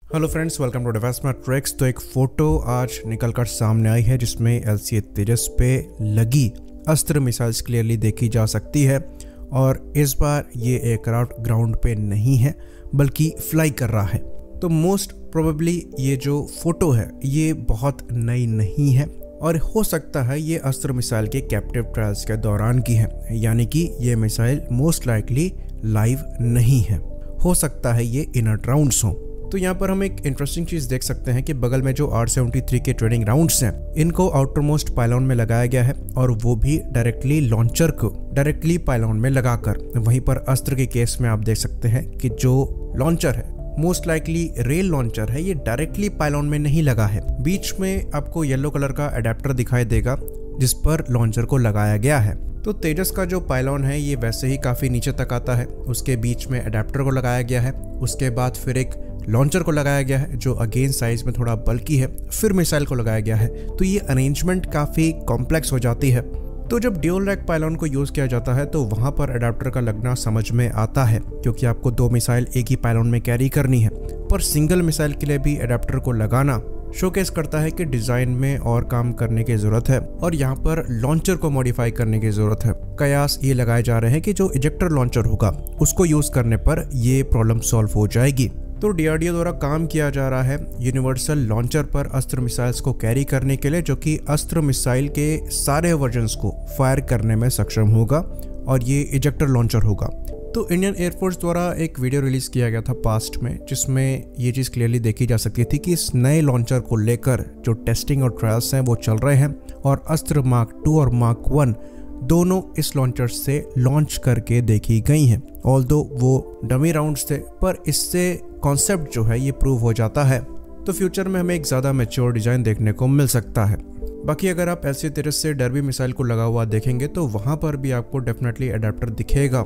Hello friends, welcome to डिफेंसमेंट tricks. तो एक फोटो आज निकल कर सामने आई है जिसमें LCA तेजस पे लगी अस्त्र मिसाइल्स क्लियरली देखी जा सकती है। और इस बार ये एयरक्राफ्ट ग्राउंड पे नहीं है बल्कि फ्लाई कर रहा है। तो मोस्ट प्रोबेबली ये जो फोटो है ये बहुत नई नहीं है और हो सकता है ये अस्त्र मिसाइल के कैप्टिव ट्रायल्स के दौरान की है, यानी कि ये मिसाइल मोस्ट लाइकली लाइव नहीं है। हो सकता है ये इनर राउंड्स हों। तो यहाँ पर हम एक इंटरेस्टिंग चीज देख सकते हैं कि बगल में जो R-73 के ट्रेनिंग राउंड्स हैं इनको आउटर मोस्ट पायलॉन में लगाया गया है और वो भी डायरेक्टली लॉन्चर को डायरेक्टली पायलॉन में लगाकर। वहीं पर अस्त्र के केस में आप देख सकते हैं कि जो लॉन्चर है मोस्ट लाइकली रेल लॉन्चर है, ये डायरेक्टली पायलॉन में नहीं लगा है। बीच में आपको येलो कलर का अडेप्टर दिखाई देगा जिस पर लॉन्चर को लगाया गया है। तो तेजस का जो पायलॉन है ये वैसे ही काफी नीचे तक आता है, उसके बीच में अडेप्टर को लगाया गया है, उसके बाद फिर एक लॉन्चर को लगाया गया है जो अगेन साइज में थोड़ा बल्की है, फिर मिसाइल को लगाया गया है। तो ये अरेंजमेंट काफी कॉम्प्लेक्स हो जाती है। तो जब ड्यूल रैक पायलॉन को यूज किया जाता है तो वहां पर अडेप्टर का लगना समझ में आता है, क्योंकि आपको दो मिसाइल एक ही पायलॉन में कैरी करनी है। पर सिंगल मिसाइल के लिए भी अडेप्टर को लगाना शोकेस करता है कि डिजाइन में और काम करने की जरूरत है और यहाँ पर लॉन्चर को मॉडिफाई करने की जरूरत है। कयास ये लगाए जा रहे हैं कि जो इजेक्टर लॉन्चर होगा उसको यूज करने पर ये प्रॉब्लम सॉल्व हो जाएगी। तो DRDO द्वारा काम किया जा रहा है यूनिवर्सल लॉन्चर पर अस्त्र मिसाइल्स को कैरी करने के लिए, जो कि अस्त्र मिसाइल के सारे वर्जन्स को फायर करने में सक्षम होगा और ये इजेक्टर लॉन्चर होगा। तो इंडियन एयरफोर्स द्वारा एक वीडियो रिलीज किया गया था पास्ट में जिसमें ये चीज़ क्लियरली देखी जा सकती थी कि इस नए लॉन्चर को लेकर जो टेस्टिंग और ट्रायल्स हैं वो चल रहे हैं और अस्त्र मार्क 2 और मार्क 1 दोनों इस लॉन्चर से लॉन्च करके देखी गई हैं। ऑल्दो वो डमी राउंड्स थे, पर इससे कॉन्सेप्ट जो है ये प्रूव हो जाता है। तो फ्यूचर में हमें एक ज़्यादा मैच्योर डिज़ाइन देखने को मिल सकता है। बाकी अगर आप LCA तेजस से डर्बी मिसाइल को लगा हुआ देखेंगे तो वहाँ पर भी आपको डेफिनेटली अडेप्टर दिखेगा,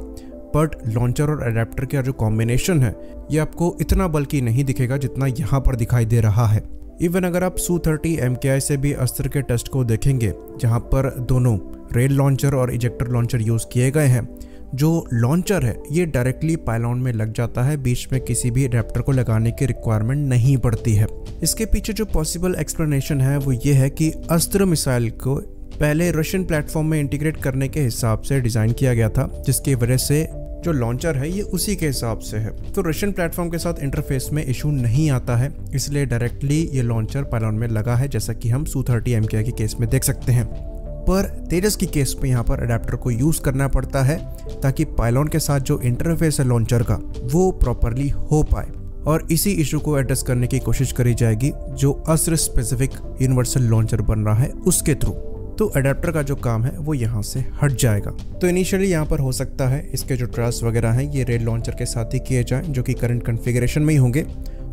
बट लॉन्चर और अडेप्टर का जो कॉम्बिनेशन है ये आपको इतना बल्कि नहीं दिखेगा जितना यहाँ पर दिखाई दे रहा है। इवन अगर आप Su-30 MKI से भी अस्त्र के टेस्ट को देखेंगे जहाँ पर दोनों रेल लॉन्चर और इजेक्टर लॉन्चर यूज किए गए हैं, जो लॉन्चर है ये डायरेक्टली पायलॉन में लग जाता है, बीच में किसी भी अडेप्टर को लगाने की रिक्वायरमेंट नहीं पड़ती है। इसके पीछे जो पॉसिबल एक्सप्लेनेशन है वो ये है कि अस्त्र मिसाइल को पहले रशियन प्लेटफॉर्म में इंटीग्रेट करने के हिसाब से डिजाइन किया गया था, जिसकी वजह से जो लॉन्चर है ये उसी के हिसाब से है। तो रशियन प्लेटफॉर्म के साथ इंटरफेस में इशू नहीं आता है, इसलिए डायरेक्टली ये लॉन्चर पायलॉन में लगा है, जैसा कि हम Su-30 MKI के केस में देख सकते हैं। पर तेजस की केस में यहाँ पर अडेप्टर को यूज करना पड़ता है ताकि पायलॉन के साथ जो इंटरफेस है लॉन्चर का वो प्रॉपरली हो पाए, और इसी इशू को एड्रेस करने की कोशिश करी जाएगी जो अस्त्र स्पेसिफिक यूनिवर्सल लॉन्चर बन रहा है उसके थ्रू। तो अडेप्टर का जो काम है वो यहाँ से हट जाएगा। तो इनिशियली यहाँ पर हो सकता है इसके जो ट्रायल्स वगैरह हैं ये रेल लॉन्चर के साथ ही किए जाएं, जो कि करंट कॉन्फ़िगरेशन में ही होंगे।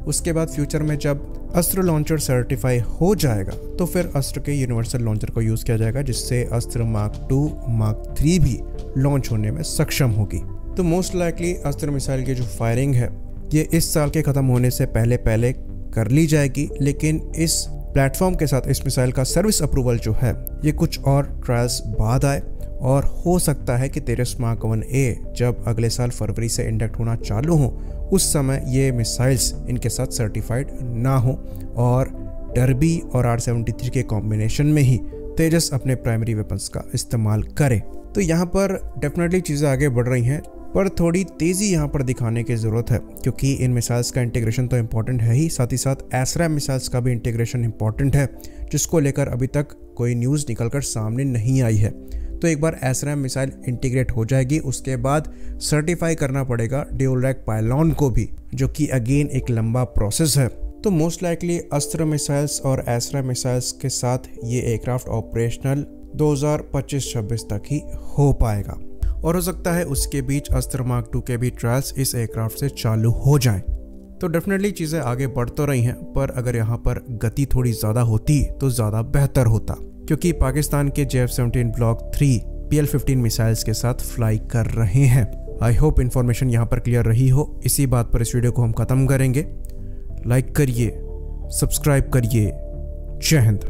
उसके बाद फ्यूचर में जब अस्त्र लॉन्चर सर्टिफाई हो जाएगा तो फिर अस्त्र के यूनिवर्सल लॉन्चर को यूज किया जाएगा, जिससे अस्त्र मार्क 2 मार्क 3 भी लॉन्च होने में सक्षम होगी। तो मोस्ट लाइकली अस्त्र मिसाइल की जो फायरिंग है ये इस साल के खत्म होने से पहले कर ली जाएगी, लेकिन इस प्लेटफॉर्म के साथ इस मिसाइल का सर्विस अप्रूवल जो है ये कुछ और ट्रायल्स बाद आए, और हो सकता है कि तेजस मार्क 1A जब अगले साल फरवरी से इंडक्ट होना चालू हो उस समय ये मिसाइल्स इनके साथ सर्टिफाइड ना हो और डर्बी और R-73 के कॉम्बिनेशन में ही तेजस अपने प्राइमरी वेपन्स का इस्तेमाल करे। तो यहाँ पर डेफिनेटली चीज़ें आगे बढ़ रही हैं, पर थोड़ी तेज़ी यहाँ पर दिखाने की ज़रूरत है, क्योंकि इन मिसाइल्स का इंटीग्रेशन तो इम्पॉर्टेंट है ही, साथ ही साथ ASRAAM मिसाइल्स का भी इंटीग्रेशन इम्पॉर्टेंट है, जिसको लेकर अभी तक कोई न्यूज़ निकलकर सामने नहीं आई है। तो एक बार ASRAAM मिसाइल इंटीग्रेट हो जाएगी उसके बाद सर्टिफाई करना पड़ेगा ड्यूल रैक पायलॉन को भी, जो कि अगेन एक लंबा प्रोसेस है। तो मोस्ट लाइकली अस्त्र मिसाइल्स और ASRAAM मिसाइल्स के साथ ये एयरक्राफ्ट ऑपरेशनल 2025-26 तक ही हो पाएगा, और हो सकता है उसके बीच अस्त्र मार्क 2 के भी ट्रायल्स इस एयरक्राफ्ट से चालू हो जाएं। तो डेफिनेटली चीज़ें आगे बढ़ तो रही हैं, पर अगर यहाँ पर गति थोड़ी ज़्यादा होती तो ज़्यादा बेहतर होता, क्योंकि पाकिस्तान के JF-17 ब्लॉक 3 PL-15 मिसाइल्स के साथ फ्लाई कर रहे हैं। आई होप इन्फॉर्मेशन यहाँ पर क्लियर रही हो। इसी बात पर इस वीडियो को हम ख़त्म करेंगे। लाइक करिए, सब्सक्राइब करिए। जय हिंद।